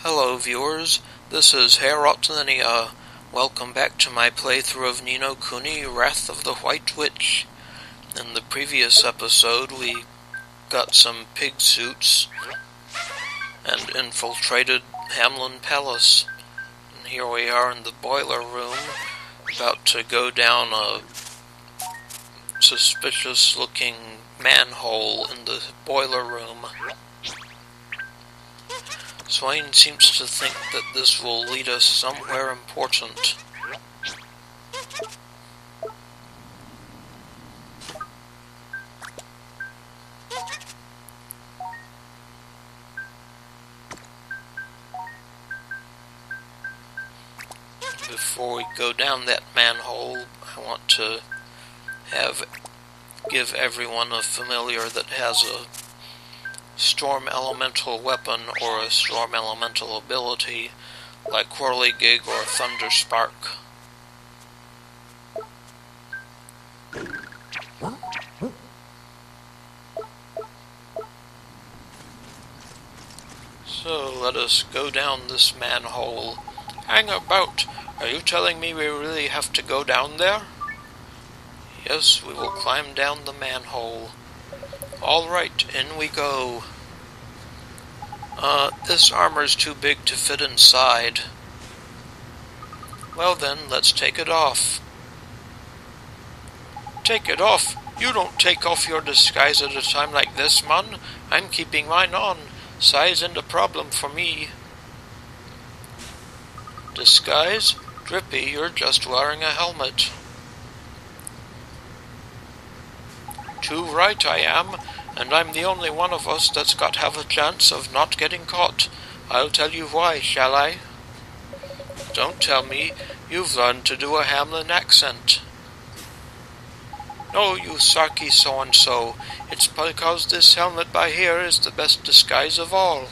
Hello viewers, this is hideous. Welcome back to my playthrough of Ni no Kuni, Wrath of the White Witch. In the previous episode we got some pig suits and infiltrated Hamelin Palace. And here we are in the boiler room, about to go down a suspicious looking manhole in the boiler room. Swaine seems to think that this will lead us somewhere important. Before we go down that manhole, I want to give everyone a familiar that has a storm elemental weapon or a storm elemental ability like Whirligig or Thunder Spark. So let us go down this manhole. Hang about! Are you telling me we really have to go down there? Yes, we will climb down the manhole. Alright, in we go. This armor's too big to fit inside. Well then, let's take it off. Take it off? You don't take off your disguise at a time like this, man. I'm keeping mine on. Size ain't a problem for me. Disguise? Drippy, you're just wearing a helmet. Too right I am, and I'm the only one of us that's got half a chance of not getting caught. I'll tell you why, shall I? Don't tell me. You've learned to do a Hamelin accent. No, you sarky so-and-so. It's because this helmet by here is the best disguise of all.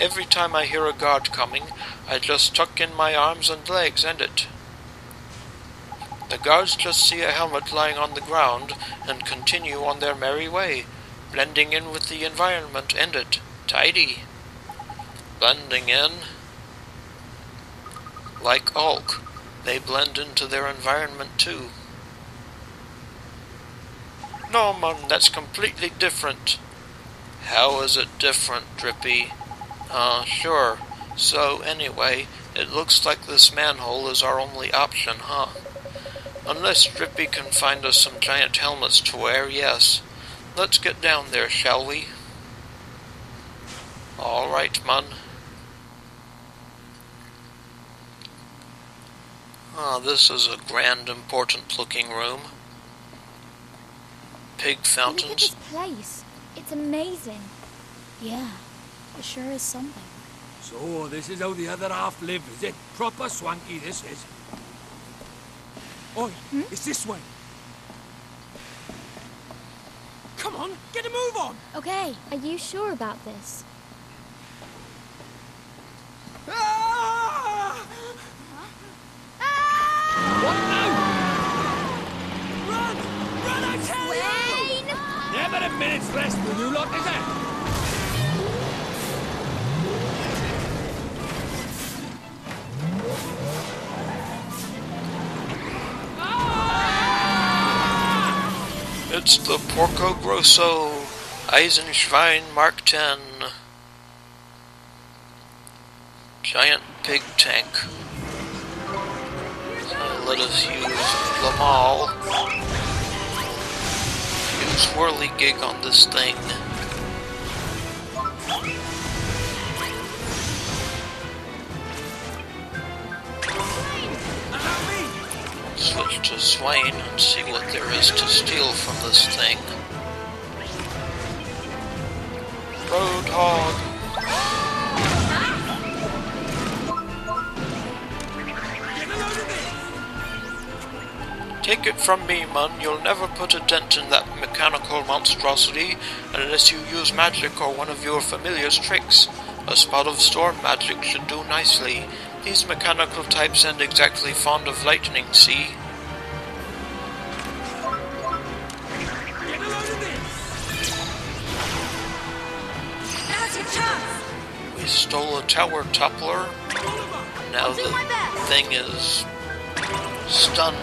Every time I hear a guard coming, I just tuck in my arms and legs, and it. The guards just see a helmet lying on the ground and continue on their merry way, blending in with the environment, and it. Tidy. Blending in. Like Ulk, they blend into their environment too. No, man, that's completely different. How is it different, Drippy? Sure. So, anyway, it looks like this manhole is our only option, huh? Unless Drippy can find us some giant helmets to wear, yes. Let's get down there, shall we? Alright, man. This is a grand, important-looking room. Pig fountains. Look at this place. It's amazing. Yeah, it sure is something. So, this is how the other half live, is it? Proper swanky, this is. Oi, it's this way. Come on, get a move on. Okay, are you sure about this? Ah! Ah! What now? Run! Run, I tell you! Never a minute's rest with you lot, is it? It's the Porco Grosso, Eisenschwein Mk. Giant pig tank. So let us use Lemahl. Use Whirligig on this thing. Switch to Swaine and see what there is to steal from this thing. Road Hog. Take it from me, man, you'll never put a dent in that mechanical monstrosity unless you use magic or one of your familiar's tricks. A spot of storm magic should do nicely. These mechanical types ain't exactly fond of lightning, see? stole a Tower Toppler. Now the thing is stunned.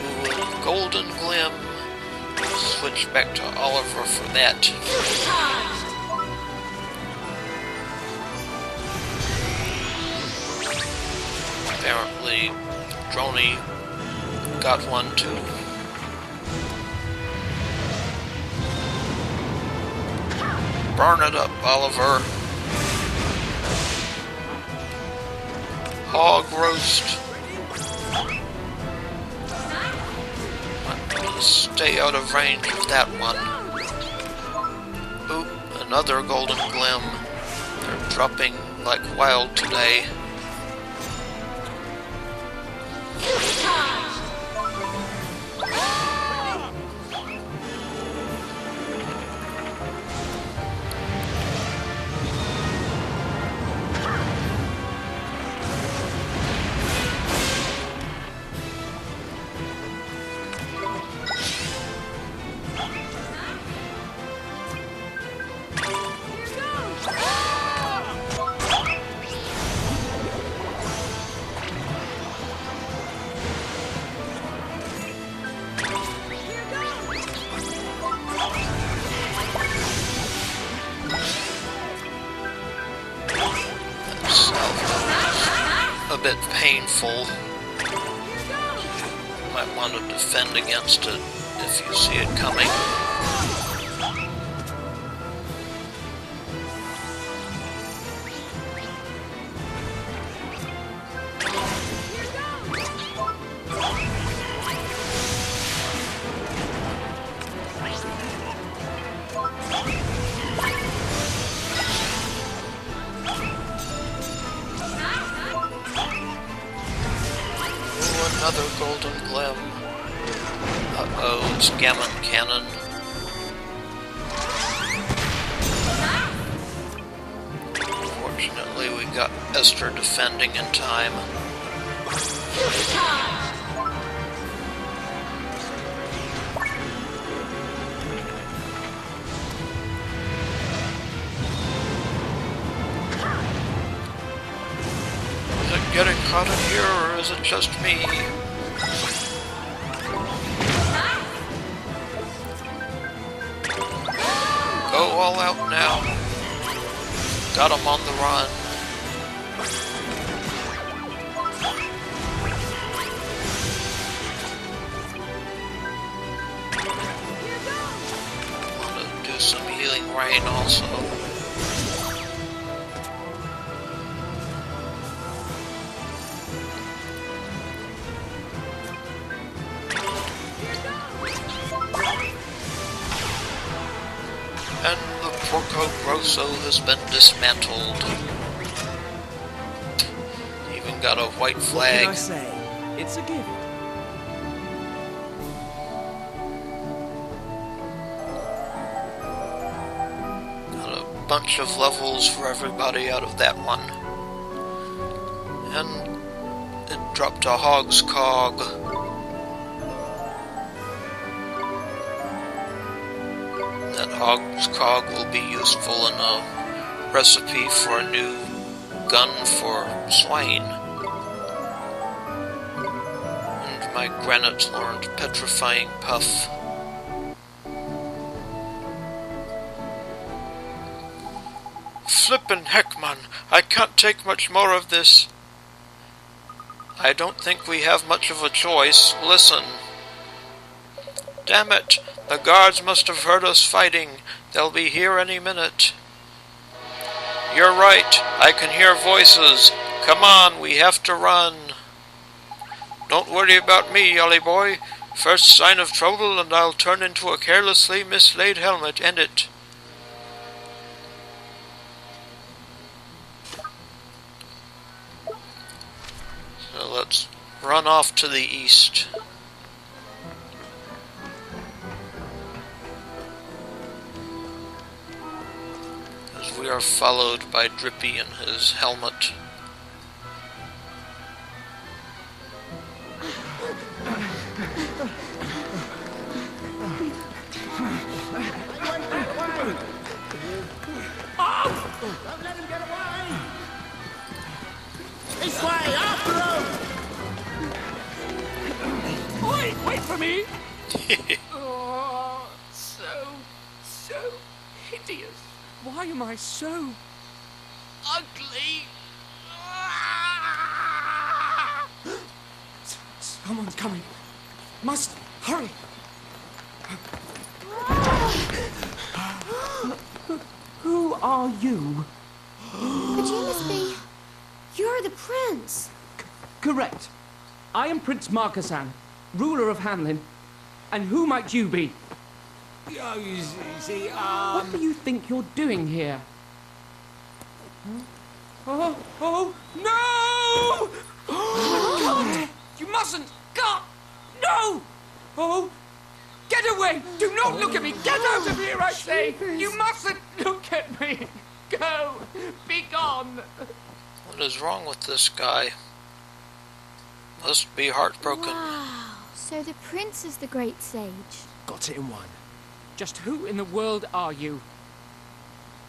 Ooh, golden glim. Switch back to Oliver for that. Apparently, Droney got one too. Burn it up, Oliver. Hog Roast. Stay out of range of that one. Oop, another golden glim. They're dropping like wild today. A bit painful. Might want to defend against it if you see it coming. Another golden glim. Uh-oh, it's Gammon Cammon. Unfortunately, we got Esther defending in time. Is it getting hot in here, or is it just me? Go all out now. Got him on the run. Want to do some healing rain also. And the Porco Grosso has been dismantled. Even got a white flag. What can I say? It's a gift. Got a bunch of levels for everybody out of that one. And it dropped a hog's cog. That hog's cog will be useful in a recipe for a new gun for Swaine. And my Granitt learned Petrifying Puff. Flippin' heck, man, I can't take much more of this. I don't think we have much of a choice. Listen. Damn it! The guards must have heard us fighting. They'll be here any minute. You're right. I can hear voices. Come on, we have to run. Don't worry about me, Ollie boy. First sign of trouble and I'll turn into a carelessly mislaid helmet, end it. So let's run off to the east. We are followed by Drippy in his helmet. for me? Oh, so hideous. Why am I so ugly? Someone's coming. Must hurry. Who are you? But you must be... You're the prince. Correct. I am Prince Markasan, ruler of Hamelin. And who might you be? Oh, you see, What do you think you're doing here? Huh? Oh, no! God! You mustn't! God! No! Oh! Get away! Do not look at me! Get out of here, I say! Jeepers. You mustn't look at me! Go! Be gone! What is wrong with this guy? Must be heartbroken. Wow. So the prince is the great sage. got it in one. Just who in the world are you?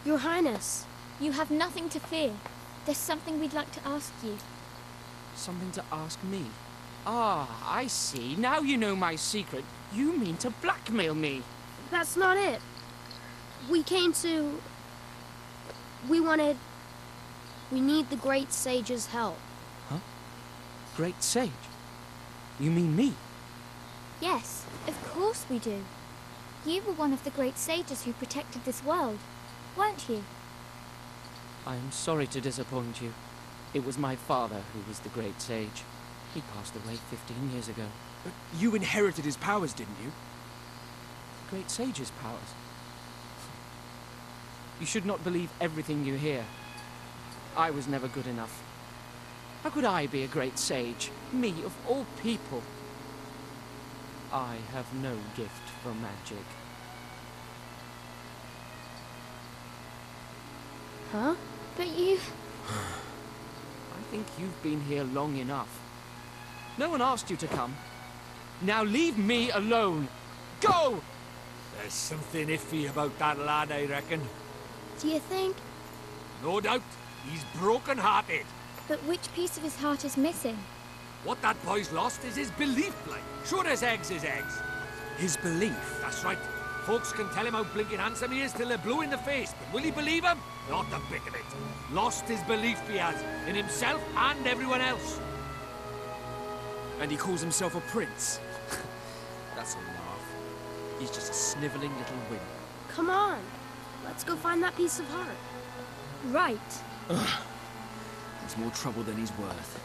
Your Highness. You have nothing to fear. There's something we'd like to ask you. Something to ask me? Ah, I see. Now you know my secret. You mean to blackmail me? That's not it. We came to... We need the great sage's help. Huh? Great sage? You mean me? Yes, of course we do. You were one of the great sages who protected this world, weren't you? I am sorry to disappoint you. It was my father who was the great sage. He passed away 15 years ago. But you inherited his powers, didn't you? Great sage's powers? You should not believe everything you hear. I was never good enough. How could I be a great sage? Me, of all people. I have no gift for magic. Huh? But you... I think you've been here long enough. No one asked you to come. Now leave me alone. Go! There's something iffy about that lad, I reckon. Do you think? No doubt. He's broken-hearted. But which piece of his heart is missing? What that boy's lost is his belief, like. Sure as eggs is eggs. His belief? That's right. Folks can tell him how blinking handsome he is till they're blue in the face, but will he believe him? Not a bit of it. Lost his belief he has, in himself and everyone else. And he calls himself a prince? That's a laugh. He's just a snivelling little wimp. Come on. Let's go find that piece of heart. Right. It's more trouble than he's worth.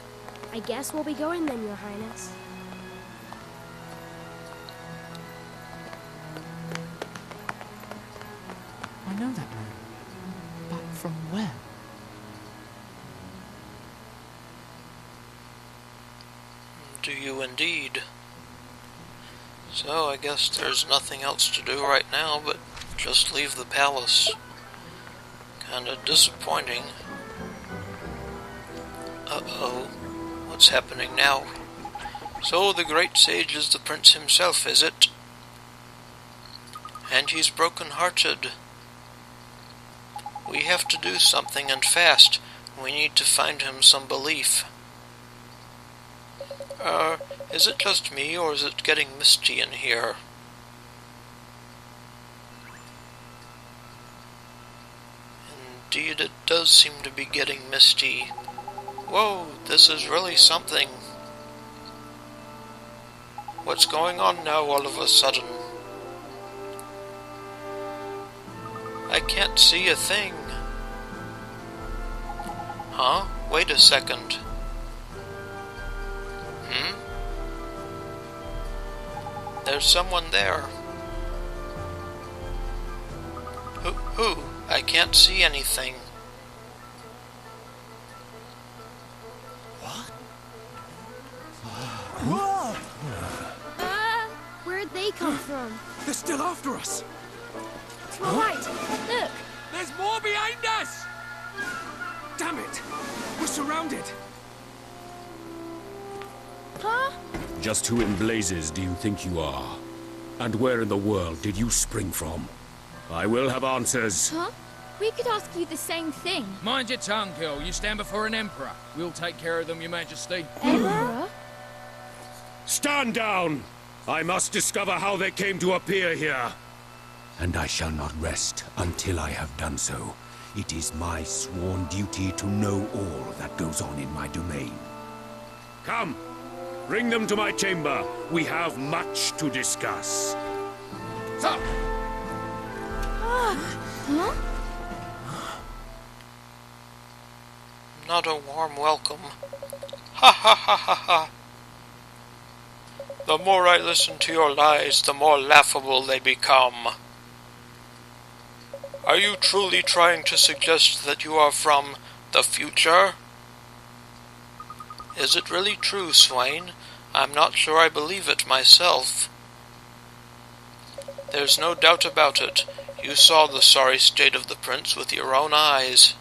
I guess we'll be going then, Your Highness. I know that man. But from where? Do you indeed? So I guess there's nothing else to do right now but just leave the palace. Kinda disappointing. Uh-oh. What's happening now? So the great sage is the prince himself, is it? And he's broken-hearted. We have to do something, and fast. We need to find him some belief. Is it just me, or is it getting misty in here? Indeed, it does seem to be getting misty. Whoa, this is really something. What's going on now all of a sudden? I can't see a thing. Huh? Wait a second. There's someone there. Who? I can't see anything. Whoa! Where'd they come from? They're still after us! To our right. Look. There's more behind us! Damn it! We're surrounded! Huh? Just who in blazes do you think you are? And where in the world did you spring from? I will have answers. Huh? We could ask you the same thing. Mind your tongue, girl. You stand before an emperor. We'll take care of them, your majesty. Emperor? Stand down! I must discover how they came to appear here. And I shall not rest until I have done so. It is my sworn duty to know all that goes on in my domain. Come, bring them to my chamber. We have much to discuss. So. Huh? Not a warm welcome. Ha ha ha ha ha. The more I listen to your lies, the more laughable they become. Are you truly trying to suggest that you are from the future? Is it really true, Swaine? I'm not sure I believe it myself. There's no doubt about it. You saw the sorry state of the prince with your own eyes.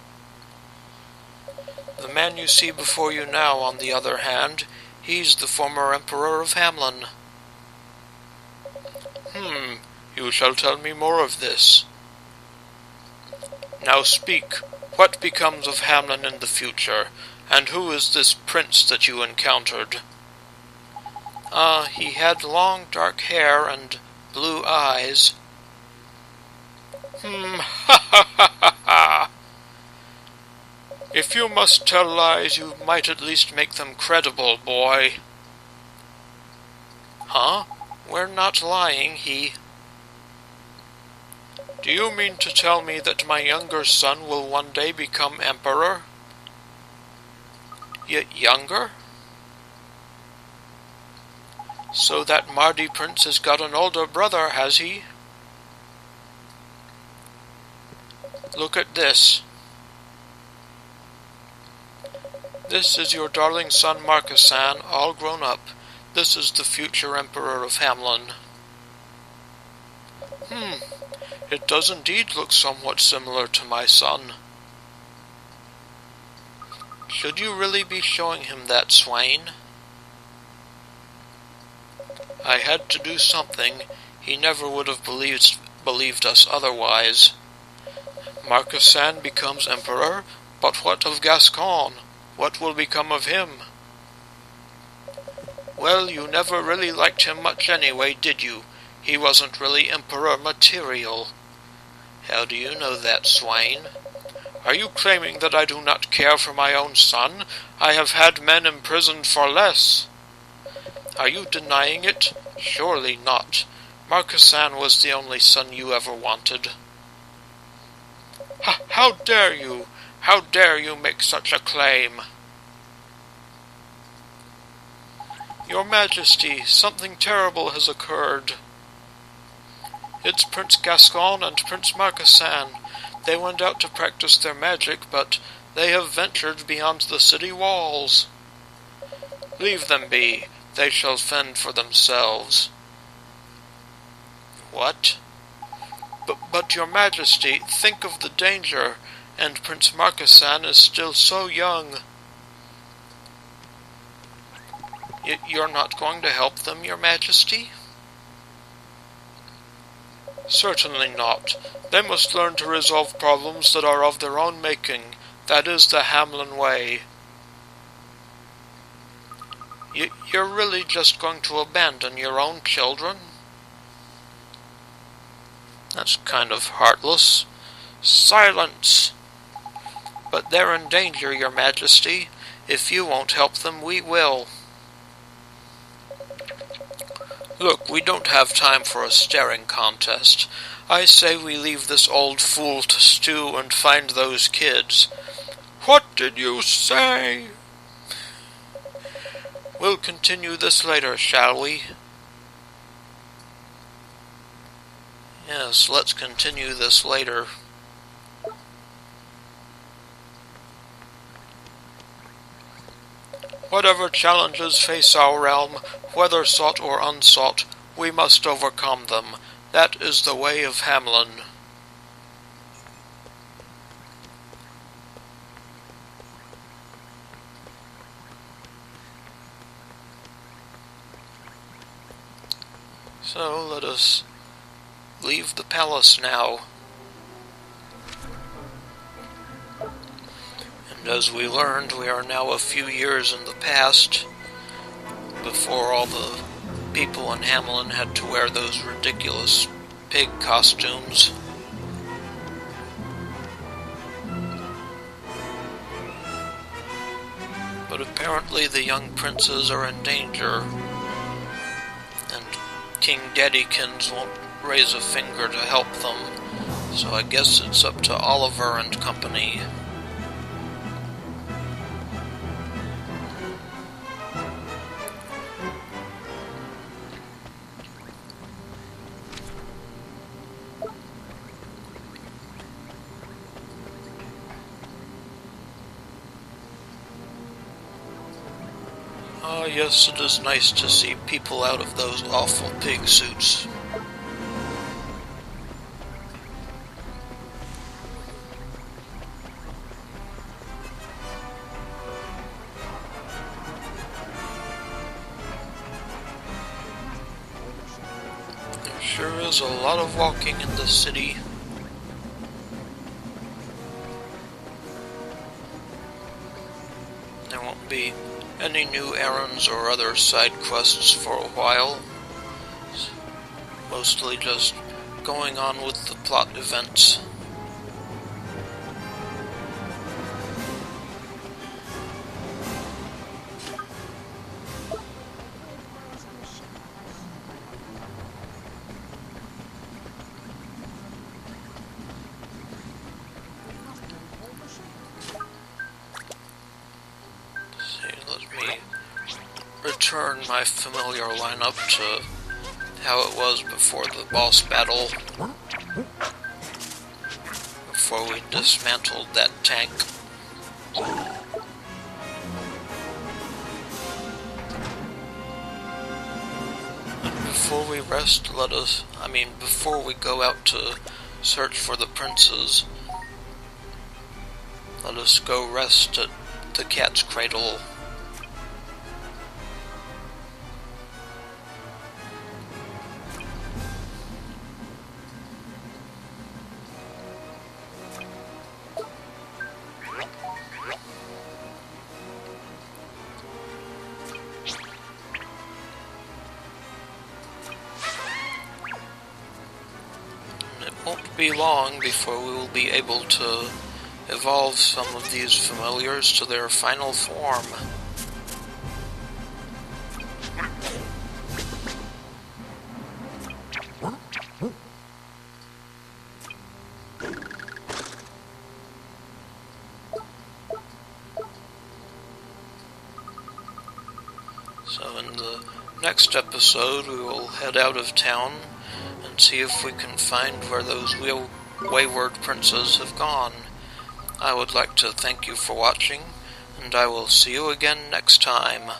The man you see before you now, on the other hand, he's the former Emperor of Hamelin. You shall tell me more of this. Now speak, what becomes of Hamelin in the future, and who is this prince that you encountered? He had long dark hair and blue eyes. Ha ha ha ha ha! If you must tell lies, you might at least make them credible, boy. Huh? We're not lying, Do you mean to tell me that my younger son will one day become emperor? Younger? So that Mardy prince has got an older brother, has he? Look at this. This is your darling son Marcasan, all grown up. This is the future Emperor of Hamelin. It does indeed look somewhat similar to my son. Should you really be showing him that, Swaine? I had to do something. He never would have believed us otherwise. Marcasan becomes Emperor, but what of Gascon? What will become of him? Well, you never really liked him much anyway, did you? He wasn't really Emperor material. How do you know that, Swaine? Are you claiming that I do not care for my own son? I have had men imprisoned for less. Are you denying it? Surely not. Marcasan was the only son you ever wanted. How dare you? How dare you make such a claim? Your Majesty, something terrible has occurred. It's Prince Gascon and Prince Marcasan. They went out to practice their magic, but they have ventured beyond the city walls. Leave them be. They shall fend for themselves. What? But Your Majesty, think of the danger, and Prince Marcasan is still so young. You're not going to help them, Your Majesty? Certainly not. They must learn to resolve problems that are of their own making. That is the Hamelin way. You're really just going to abandon your own children? That's kind of heartless. Silence! But they're in danger, Your Majesty. If you won't help them, we will. Look, we don't have time for a staring contest. I say we leave this old fool to stew and find those kids. What did you say? We'll continue this later, shall we? Yes, let's continue this later. Whatever challenges face our realm, whether sought or unsought, we must overcome them. That is the way of Hamelin. So let us leave the palace now. And as we learned, we are now a few years in the past, before all the people in Hamelin had to wear those ridiculous pig costumes. But apparently the young princes are in danger, and King Daddykins won't raise a finger to help them, so I guess it's up to Oliver and company. Ah, yes, it is nice to see people out of those awful pig suits. There sure is a lot of walking in the city. There won't be any new errands or other side quests for a while. Mostly just going on with the plot events. Return my familiar lineup to how it was before the boss battle, before we dismantled that tank. And before we rest, before we go out to search for the princes, let us go rest at the cat's cradle. Won't be long before we will be able to evolve some of these familiars to their final form. So in the next episode we will head out of town and see if we can find where those wayward princes have gone. I would like to thank you for watching, and I will see you again next time.